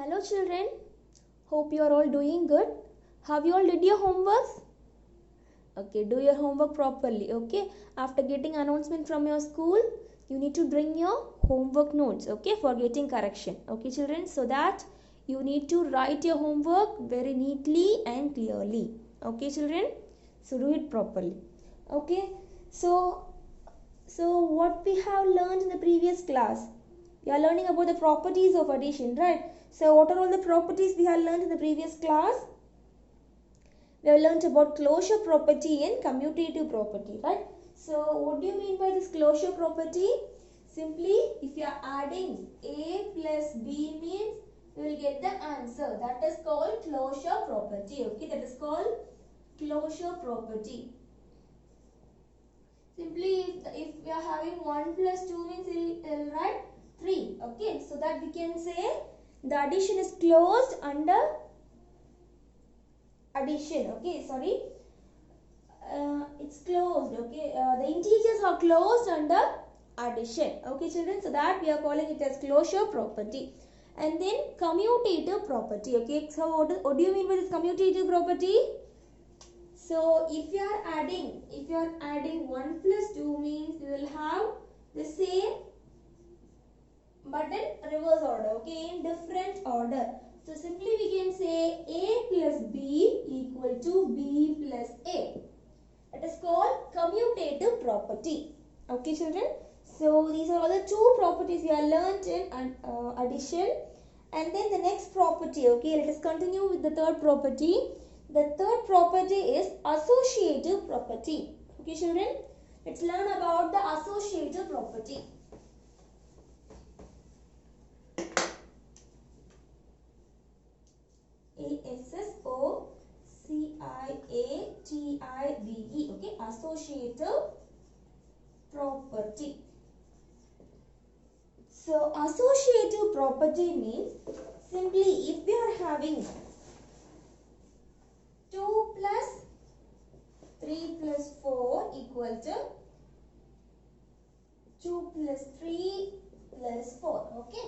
Hello children, hope you are all doing good. Have you all did your homeworks? Okay, do your homework properly. Okay, after getting announcement from your school, you need to bring your homework notes, okay, for getting correction. Okay children, so that you need to write your homework very neatly and clearly. Okay children, so do it properly. Okay, so what we have learned in the previous class? We are learning about the properties of addition, right? So what are all the properties we have learned in the previous class? We have learned about closure property and commutative property, right? So what do you mean by this closure property? Simply, if you are adding A plus B means you will get the answer. That is called closure property. Okay, that is called closure property. Simply, if we are having 1 plus 2 means we will write 3. Okay, so that we can say the addition is closed under addition. Okay, sorry, it's closed. Okay, the integers are closed under addition. Okay children, so that we are calling it as closure property. And then commutative property. Okay, so what do you mean by this commutative property? So if you are adding 1 plus 2 means you will have the same but in reverse order, okay, in different order. So simply we can say A plus B equal to B plus A. It is called commutative property. Okay children, so these are all the two properties we have learnt in addition. And then the next property, okay, let us continue with the third property. The third property is associative property. Okay children, let's learn about the associative property. Associative, okay, associative property. So associative property means simply if we are having 2 plus 3 plus 4 equal to 2 plus 3 plus 4, okay.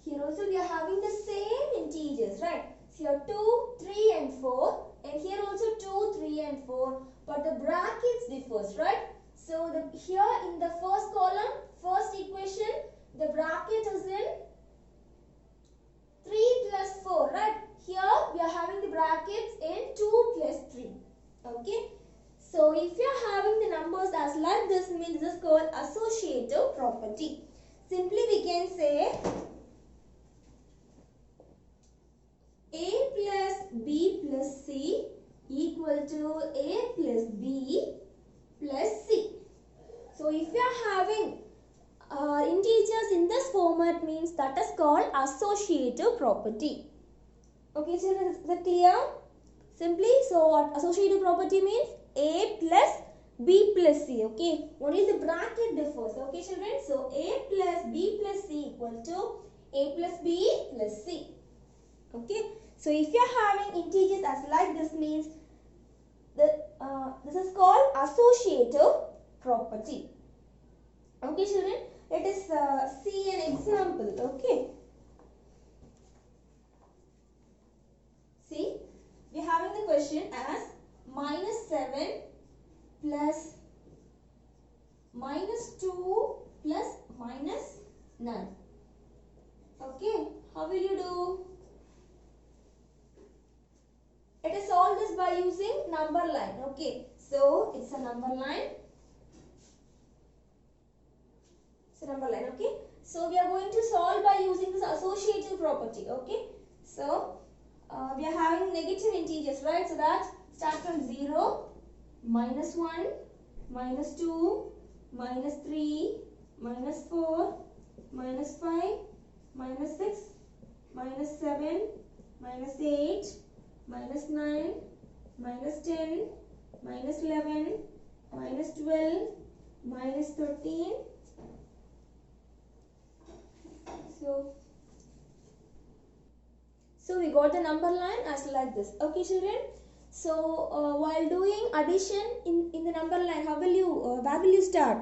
Here also we are having the same integers, right? So here 2, 3 and 4, and here also 2, 3 and 4, but the brackets differs, right? So here in the first column, first equation, the bracket is in 3 plus 4, right? Here we are having the brackets in 2 plus 3, okay. So if you are having the numbers as like this means this is called associative property. Simply we can say A plus B plus C equal to A plus B plus C. So if you are having integers in this format means that is called associative property. Okay children, is that clear? Simply, so what associative property means? A plus B plus C, okay. Only the bracket differs, okay children. So A plus B plus C equal to A plus B plus C, okay. So if you are having integers as like this means this is called associative property. Okay children, let us see an example, okay. See, we are having the question as minus 7 plus minus 2 plus minus 9. Okay, how will you do? Let us solve this by using number line. Okay, so it's a number line. It's a number line. Okay, so we are going to solve by using this associative property. Okay, so we are having negative integers, right? So that start from 0, minus 1, minus 2, minus 3, minus 4, minus 5, minus 6, minus 7, minus 8, minus 9, minus 10, minus 11, minus 12, minus 13. So we got the number line as like this. Okay children. So while doing addition in the number line, how will you where will you start?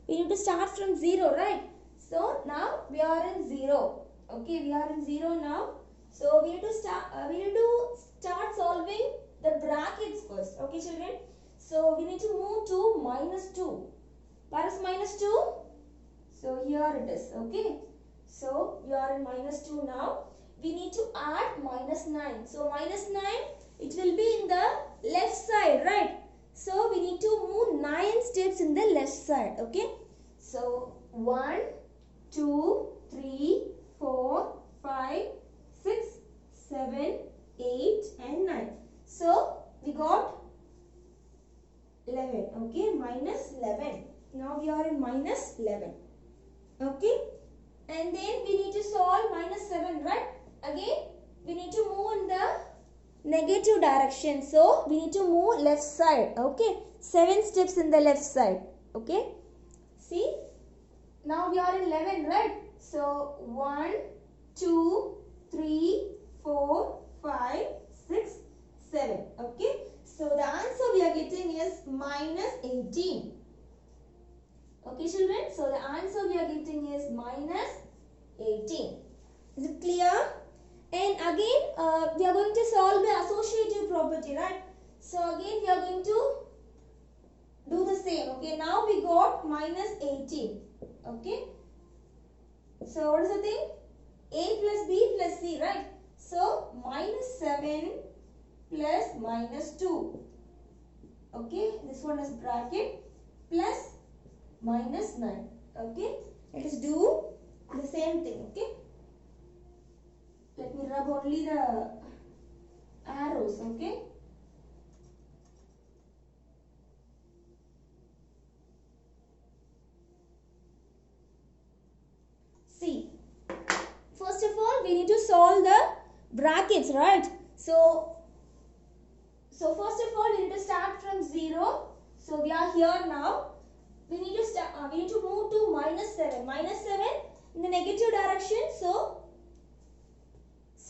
We need to start from 0, right? So now we are in 0. Okay, we are in 0 now. So we need to start solving the brackets first. Okay, children. So we need to move to minus 2. Where is minus 2? So here it is. Okay. So we are in minus 2 now. We need to add minus 9. So minus 9, it will be in the left side, right? So we need to move 9 steps in the left side. Okay. So 1, 2, 3, 4, 5, 6, 7, 8 and 9. So we got 11. Okay. Minus 11. Now we are in minus 11. Okay. And then we need to solve minus 7, right? Again, we need to move in the negative direction. So, we need to move left side. Okay. 7 steps in the left side. Okay. See. Now we are in 11, right? So, 1, 2, 3, 4, 5, 6, 7. Okay. So, the answer we are getting is minus 18. Okay, children. So, the answer we are getting is minus 18. Is it clear? And again, we are going to solve the associative property, right? So, again, we are going to do the same. Okay, now we got minus 18. Okay. So, what is the thing? A plus B plus C, right? So, minus 7 plus minus 2. Okay, this one is bracket plus minus 9. Okay, let us do the same thing. Okay, let me rub only the arrows. Okay, see, first of all we need to solve the brackets, right? So first of all we need to start from 0. So we are here now. We need to start. We need to move to minus 7. Minus 7 in the negative direction. So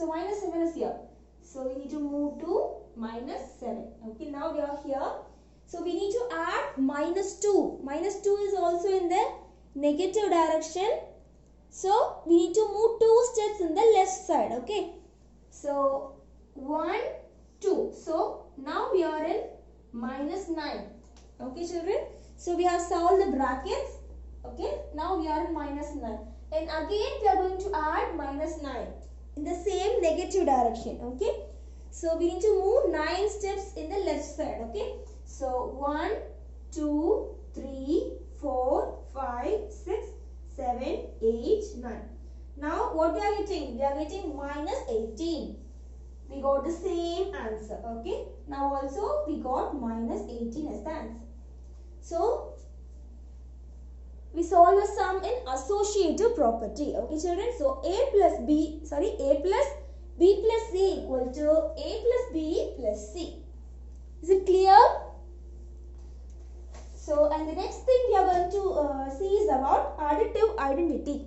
minus 7 is here. So we need to move to minus 7. Okay. Now we are here. So we need to add minus 2. Minus 2 is also in the negative direction. So we need to move 2 steps in the left side. Okay. So 1, 2. So now we are in minus 9. Okay, children. So we have solved the brackets. Okay. Now we are in minus 9. And again we are going to add minus 9 in the same negative direction. Okay. So we need to move 9 steps in the left side. Okay. So 1, 2, 3, 4, 5, 6, 7, 8, 9. Now what we are getting? We are getting minus 18. We got the same answer. Okay. Now also we got minus 18 as the answer. So, we solve a sum in associative property. Okay, children. So, A plus B plus C equal to A plus B plus C. Is it clear? So, and the next thing we are going to see is about additive identity.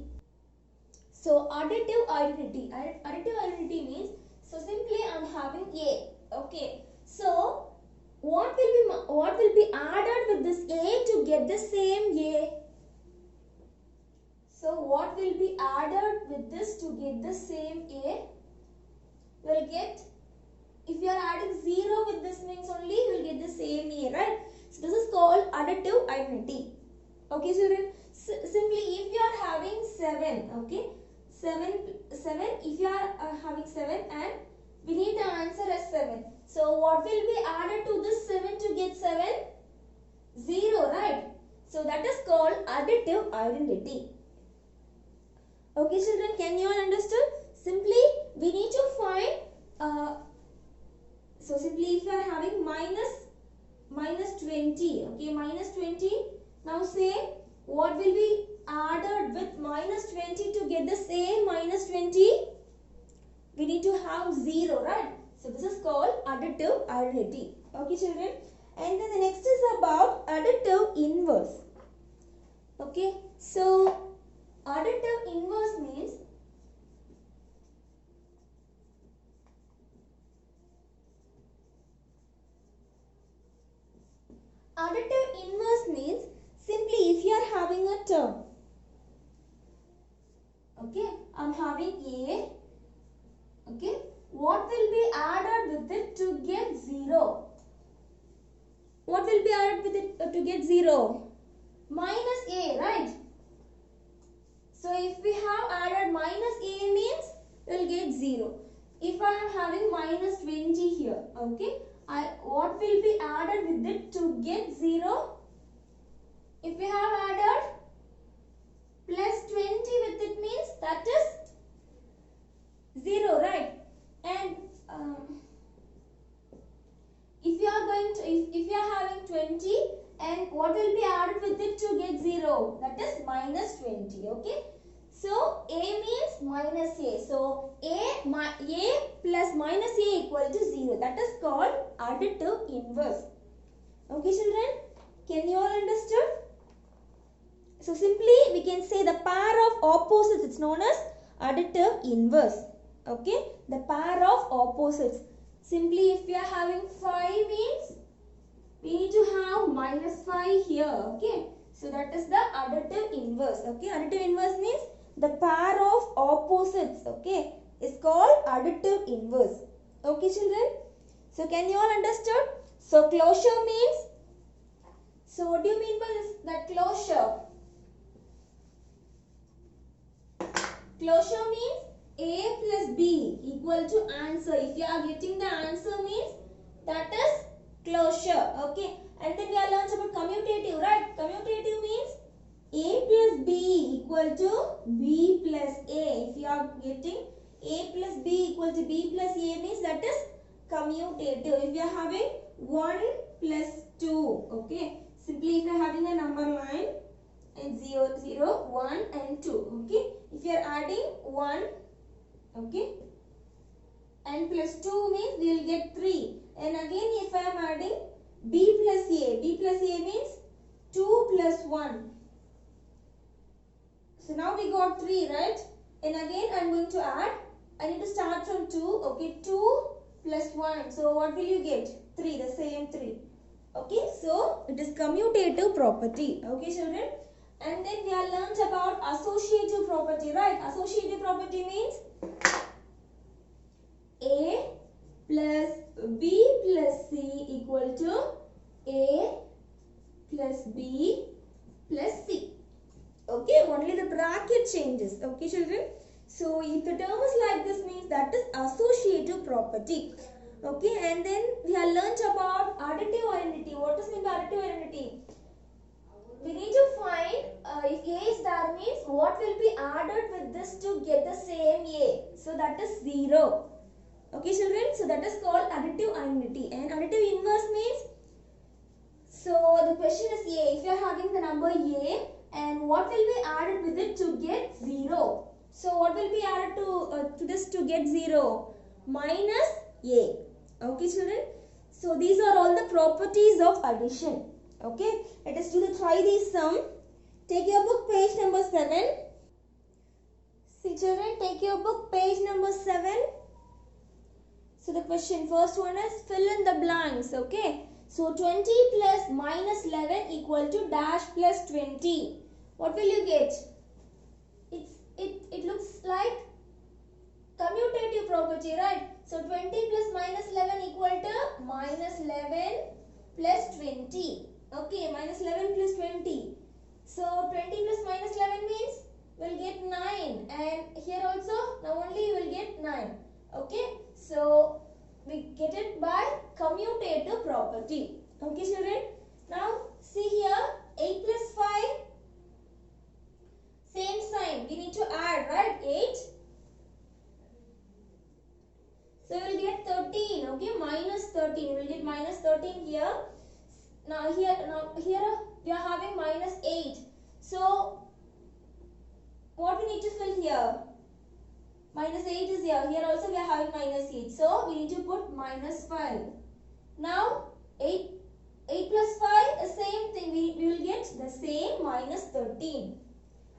So, additive identity. Additive identity means, so simply I am having A. Okay. So, what will be added with this A to get the same A? So what will be added with this to get the same A? We'll get, if you are adding 0 with this means only we'll get the same A, right? So this is called additive identity. Okay, children. Simply if you are having 7, okay, 7. If you are having 7 and we need the answer as 7. So what will be added to this 7 to get 7? 0, right? So that is called additive identity. Okay, children, can you all understand? Simply we need to find, so simply if you are having minus 20, okay, minus 20. Now say what will be added with minus 20 to get the same minus 20? We need to have 0, right? So this is called additive identity. Okay, children. And then the next is about additive inverse. Okay. So additive inverse means simply if you are having a term. Okay. I am having A Okay, what will be added with it to get 0? What will be added with it to get 0? Minus a, right? So if we have added minus a means we will get 0. If I am having minus 20 here, okay, what will be added with it to get 0? If we have added plus 20 with it means that is 0, right? And if you are going to, if you are having 20 and what will be added with it to get 0? That is minus 20, okay? So a means minus a. So a plus minus a equal to 0. That is called additive inverse. Okay children, can you all understood? So simply we can say the pair of opposites, it's known as additive inverse. Okay, the pair of opposites. Simply if we are having 5 means we need to have minus 5 here. Okay, so that is the additive inverse. Okay, additive inverse means the pair of opposites. Okay, is called additive inverse. Okay children, so can you all understood? So closure means, so what do you mean by this, that closure? Closure means a plus b equal to answer. If you are getting the answer means that is closure. Okay, and then we are learned about commutative, right? Commutative means a plus b equal to b plus a. If you are getting a plus b equal to b plus a means that is commutative. If you are having 1 plus 2, okay, simply if you are having a number line and 0, 0, 1 and 2, okay, if you are adding 1, okay, and plus 2 means we will get 3, and again if I am adding b plus a means 2 plus 1. So now we got 3, right? And again I am going to add, I need to start from 2, okay, 2 plus 1. So what will you get? 3, the same 3. Okay, so it is commutative property. Okay children? And then we are learnt about associative property, right? Associative property means a plus b plus c equal to a plus b plus c. Okay, only the bracket changes. Okay children, so if the term is like this means that is associative property. Okay, and then we have learnt about additive identity. What does mean by additive identity? We need to find if a is there means what will be added with this to get the same a. So that is 0. Okay children, so that is called additive identity. And additive inverse means, so the question is a. If you are having the number a and what will be added with it to get 0. So what will be added to this to get 0? Minus a. Okay children, so these are all the properties of addition. Okay, let us try these sum. Take your book page number 7. See children, take your book page number 7. So the question, first one is fill in the blanks. Okay, so 20 plus minus 11 equal to dash plus 20. What will you get? It looks like commutative property, right? So 20 plus minus 11 equal to minus 11 plus 20. Okay, minus 11 plus 20. So 20 plus minus 11 means we'll get 9, and here also now only you will get 9. Okay, so we get it by commutative property. Okay children, now see here 8 plus 5, same sign, we need to add, right? 8. So we will get 13. Okay, minus 13, we will get minus 13 here. Now here we are having minus 8. So what we need to fill here? Minus 8 is here. Here also we are having minus 8. So we need to put minus 5. Now 8 plus 5 is same thing. We will get the same minus 13.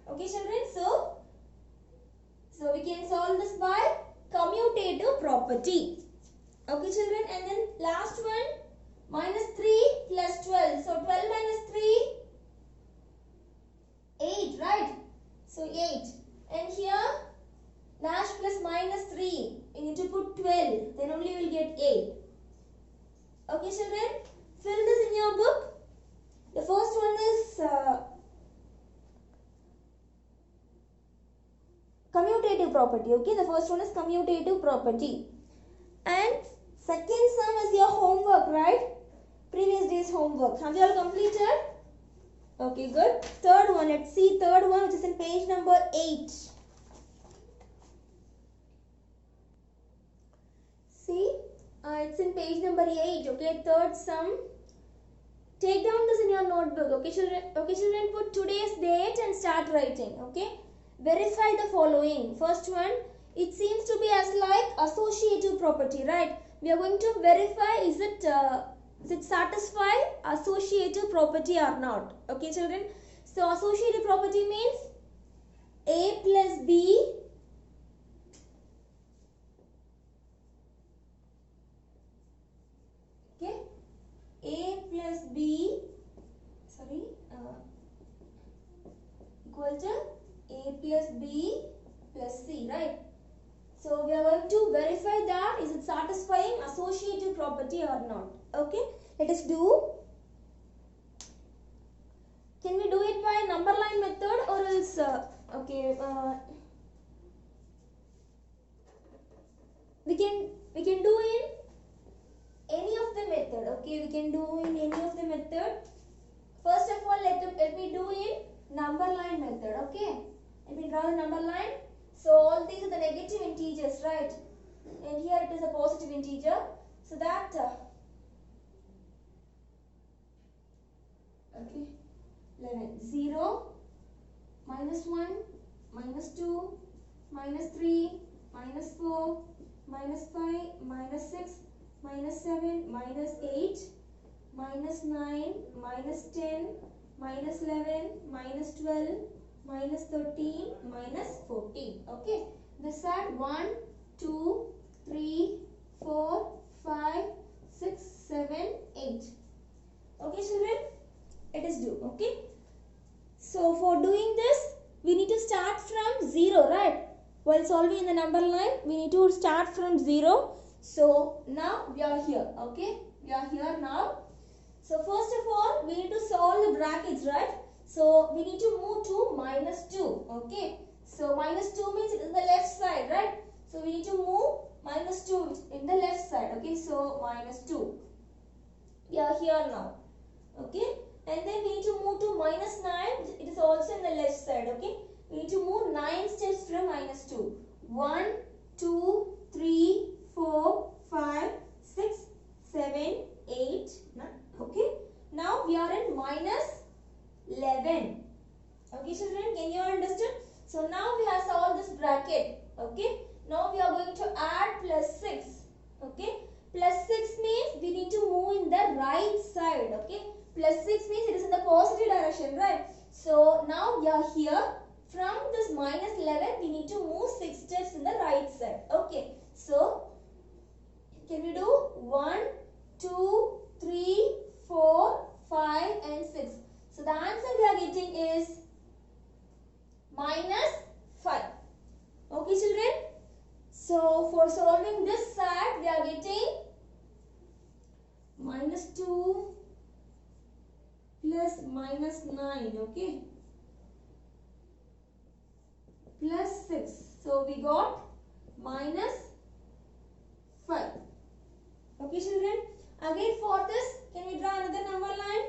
Okay children. So we can solve this by commutative property. Okay children. And then last one. Minus 3 plus 12. So 12 minus 3, 8, right? So 8. And here, dash plus minus 3. You need to put 12. Then only you will get 8. Okay, children? Fill this in your book. The first one is commutative property. Okay, the first one is commutative property. And second sum is your homework, right? Previous day's homework. Have you all completed? Okay, good. Third one, let's see third one, which is in page number 8. See, it's in page number 8. Okay, third sum. Take down this in your notebook. Okay, children. Okay, children. Put today's date and start writing. Okay. Verify the following. First one. It seems to be as like associative property, right? We are going to verify is it satisfy associative property or not. Okay, children. So associative property means A plus B A plus B equal to A plus B plus C, right? So we are going to verify that is it satisfying associative property or not. Okay, let us do. Can we do it by number line method or else we can do in any of the method. Okay, we can do in any of the method. First of all, let me do in number line method. Okay, let me draw the number line. So all these are the negative integers, right? And here it is a positive integer. So that okay, 11, 0, minus 1, minus 2, minus 3, minus 4, minus 5, minus 6, minus 7, minus 8, minus 9, minus 10, minus 11, minus 12, minus 13, minus 14. Okay, this side 1, 2, 3, 4, 5, 6, 7, 8. Okay, children, it is due. Okay, so for doing this, we need to start from 0, right? While solving in the number line, we need to start from 0. So now we are here. Okay, we are here now. So first of all, we need to solve the brackets, right? So we need to move to minus 2. Okay, so minus 2 means it is the left side, right? So we need to move minus 2 in the left side. Okay, so minus 2. We are here now. Okay, and then we need to move to minus 9. It is also in the left side. Okay, we need to move 9 steps from minus 2. 1, 2, 3, 4, 5, 6, 7, 8, 9. Okay, now we are in minus 11. Okay, children, can you understand? So now we have solved this bracket. Okay, now we are going to add plus 6. Okay, plus 6 means we need to move in the right side. Okay, plus 6 means it is in the positive direction, right? So now we are here. From this minus 11, we need to move 6 steps in the right side. Okay, so can we do 1, 2, 3, 4, 5 and 6. So the answer we are getting is minus 5. Okay, children. So for solving this side, we are getting minus 2 plus minus 9. Okay, plus 6. So we got minus 5. Okay, children. Again for this, can we draw another number line?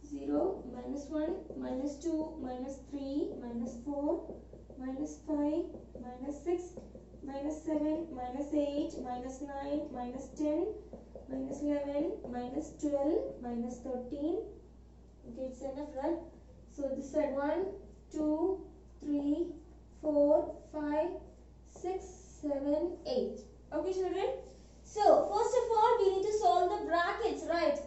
0, minus 1, minus 2, minus 3, minus 4, minus 5, minus 6, minus 7, minus 8, minus 9, minus 10, minus 11, minus 12, minus 13. Okay, it's enough, right? So this side 1, 2, 3, 4, 5, 6, 7, 8. Okay, children. So first of all, we need to solve the brackets, right?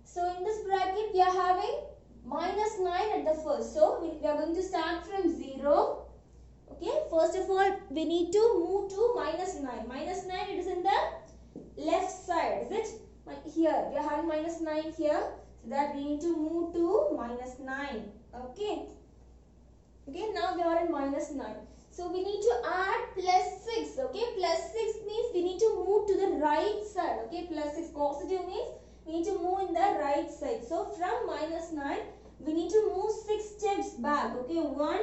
So in this bracket, we are having minus 9 at the first. So we are going to start from 0. Okay, first of all, we need to move to minus 9. Minus 9, it is in the left side, is it? Here, we are having minus 9 here. So that we need to move to minus 9. Okay. Okay, now we are in minus 9. So we need to add plus 6. Okay, plus 6 means we need to move to the right side. Okay, plus 6 positive means we need to move in the right side. So from minus 9, we need to move 6 steps back. Okay, 1,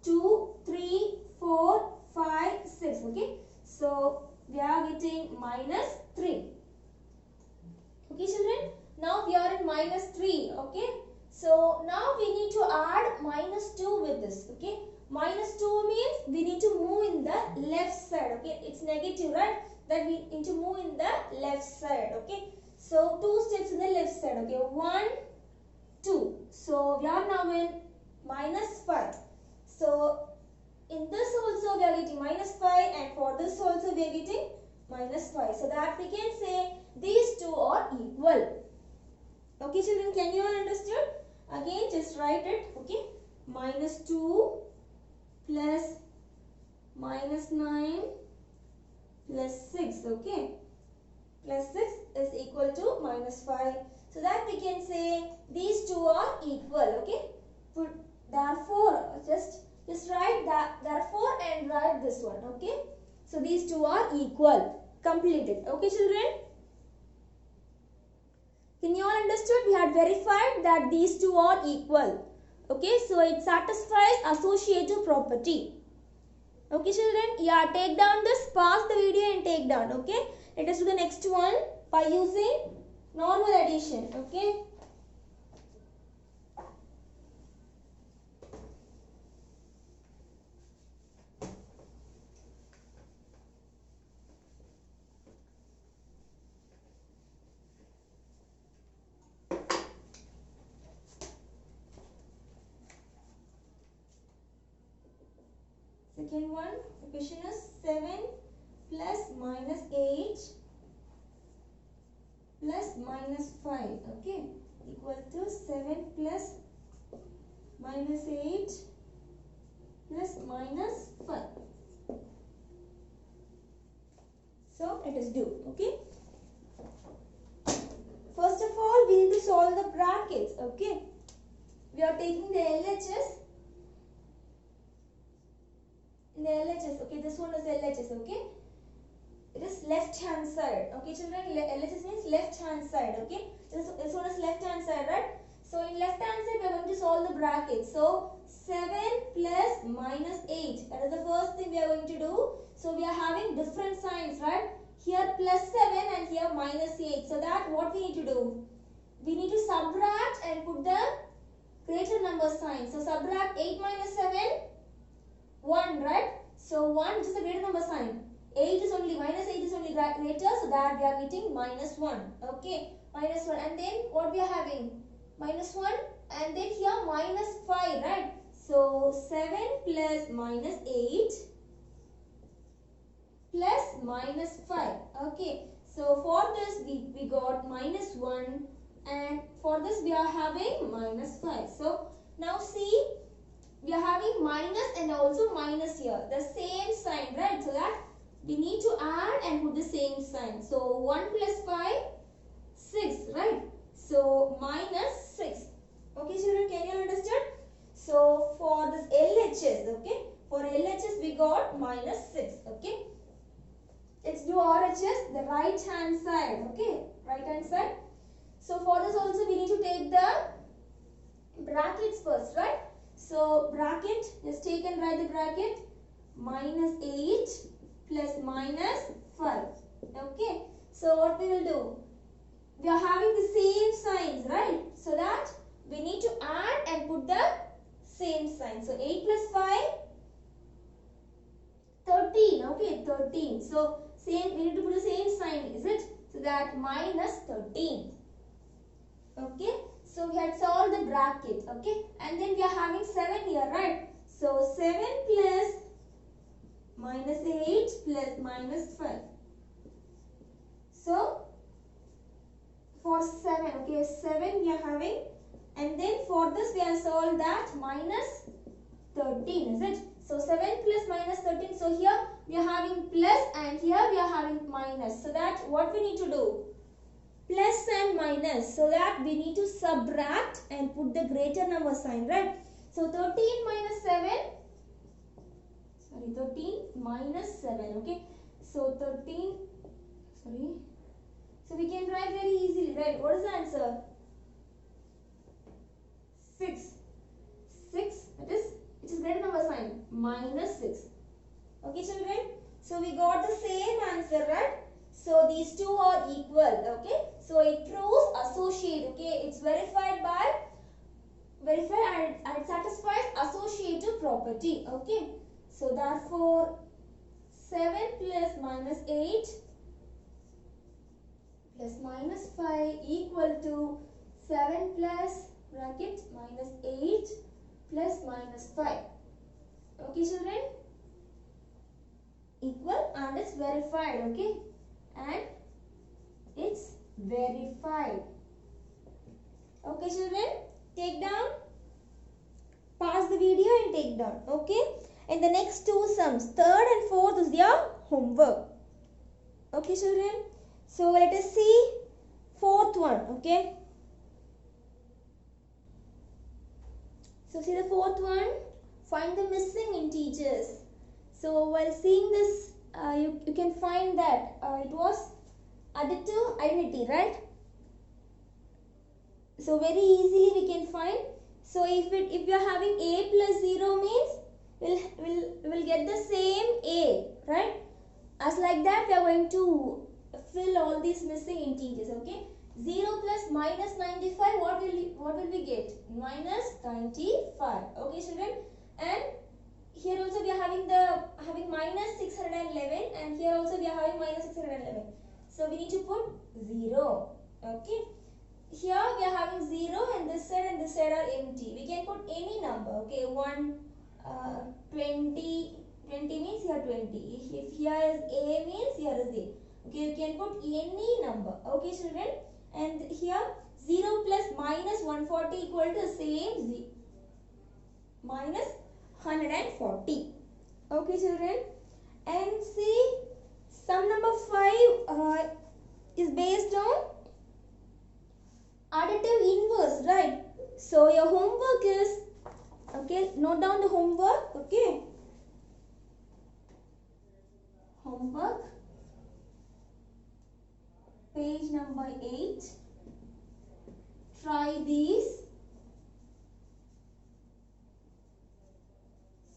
2, 3, 4, 5, 6. Okay, so we are getting minus 3. Okay, children, now we are in minus 3. Okay, so now we need to add minus 2 with this. Okay, minus 2 means we need to move in the left side. Okay, it's negative, right? That we need to move in the left side. Okay, so 2 steps in the left side. Okay, 1, 2. So we are now in minus 5. So in this also we are getting minus 5, and for this also we are getting minus 5. So that we can say these two are equal. Okay, children, can you all understood? Again, just write it. Okay, minus 2 plus minus 9 plus 6. Okay, plus 6 is equal to minus 5. So that we can say these two are equal. Okay, therefore just write that therefore and write this one. Okay, so these two are equal. Completed. Okay, children, can you all understood? We had verified that these two are equal. Okay, so it satisfies associative property. Okay, children, yeah, take down this, pause the video and take down. Okay, let us do the next one by using normal addition. Okay, second one, the question is 7 plus minus 8 plus minus 5. Okay, equal to 7 plus minus 8 plus minus 5. So let us do. Okay, first of all we need to solve the brackets. Okay, we are taking the LHS. In the LHS, okay, this one is LHS. Okay, it is left hand side. Okay, children, LHS means left hand side. Okay, this one is left hand side, right? So in left hand side we are going to solve the brackets. So 7 plus minus 8, that is the first thing we are going to do. So we are having different signs, right? Here plus 7 and here minus 8. So that what we need to do? We need to subtract and put the greater number sign. So subtract 8 minus 7, 1, right? So 1 is the greater number sign. 8 is only, minus 8 is only greater, so that we are getting minus 1. Okay, minus 1. And then what we are having? Minus 1, and then here minus 5, right? So 7 plus minus 8 plus minus 5. Okay, so for this we got minus 1, and for this we are having minus 5. So now see, we are having minus and also minus here, the same sign, right? So that we need to add and put the same sign. So 1 plus 5, 6, right? So minus 6. Okay, children, can you understand? So for this LHS, okay, for LHS we got minus 6. Okay, let's do RHS, the right hand side. Okay, right hand side. So for this also we need to take the brackets first, right? So bracket, just take and write the bracket, minus 8 plus minus 5. Okay, so what we will do? We are having the same signs, right? So that we need to add and put the same sign. So 8 plus 5, 13. Okay, 13. So same, we need to put the same sign, is it? So that minus 13. Okay, so we had solved the bracket. Okay, and then we are having 7 here, right? So 7 plus minus 8 plus minus 5. So for 7, okay, 7 we are having, and then for this we have solved that minus 13, is it? So 7 plus minus 13. So here we are having plus and here we are having minus. So that what we need to do? Plus and minus. So that we need to subtract and put the greater number sign, right? So 13 minus 7, sorry, 13 minus 7, okay. So 13, sorry. So we can write very easily, right? What is the answer? 6. 6, that is, it is greater number sign, minus 6. Okay, children? So we got the same answer, right? So these two are equal, okay? So it proves associate, okay? It's verified and it satisfies associative property, okay? So therefore, 7 plus minus 8 plus minus 5 equal to 7 plus bracket minus 8 plus minus 5. Okay, children? Equal, and it's verified, okay? And it's verified. Okay, children? Take down. Pause the video and take down, okay? And the next two sums, third and fourth, is their homework. Okay, children? So let us see fourth one, okay? So see the fourth one, find the missing integers. So while seeing this, you can find that it was additive identity, right? So very easily we can find. So if we are having a plus 0 means we'll get the same a, right? As like that we are going to fill all these missing integers, okay? 0 plus minus 95, what will we get? Minus 95. Okay, children? And here also we are having minus 611, and here also we are having minus 611. So we need to put 0. Okay? Here we are having 0, and this side are empty. We can put any number. Okay, 1, 20 means here 20. If here is a means here is a. Okay, you can put any number. Okay, children? And here 0 plus minus 140 equal to the same 0. Minus 140. Okay, children? And see, sum number 5 is based on additive inverse, right? So your homework is, okay, note down the homework, okay? Homework, page number 8. Try these.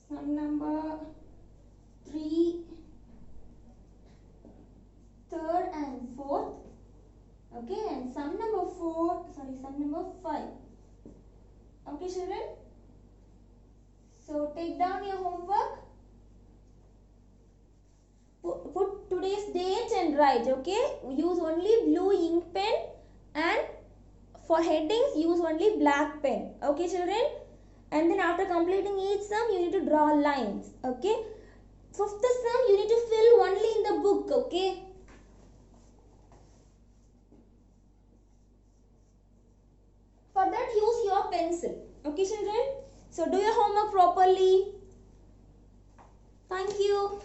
Sum number 3, third and fourth. Okay, and sum number 5. Okay, children? So take down your homework. Put today's date and write, okay? Use only blue ink pen, and for headings use only black pen. Okay, children? And then after completing each sum, you need to draw lines. Okay? Fifth sum, you need to fill only in the book. Okay? For that, use your pencil. Okay, children? So, do your homework properly. Thank you.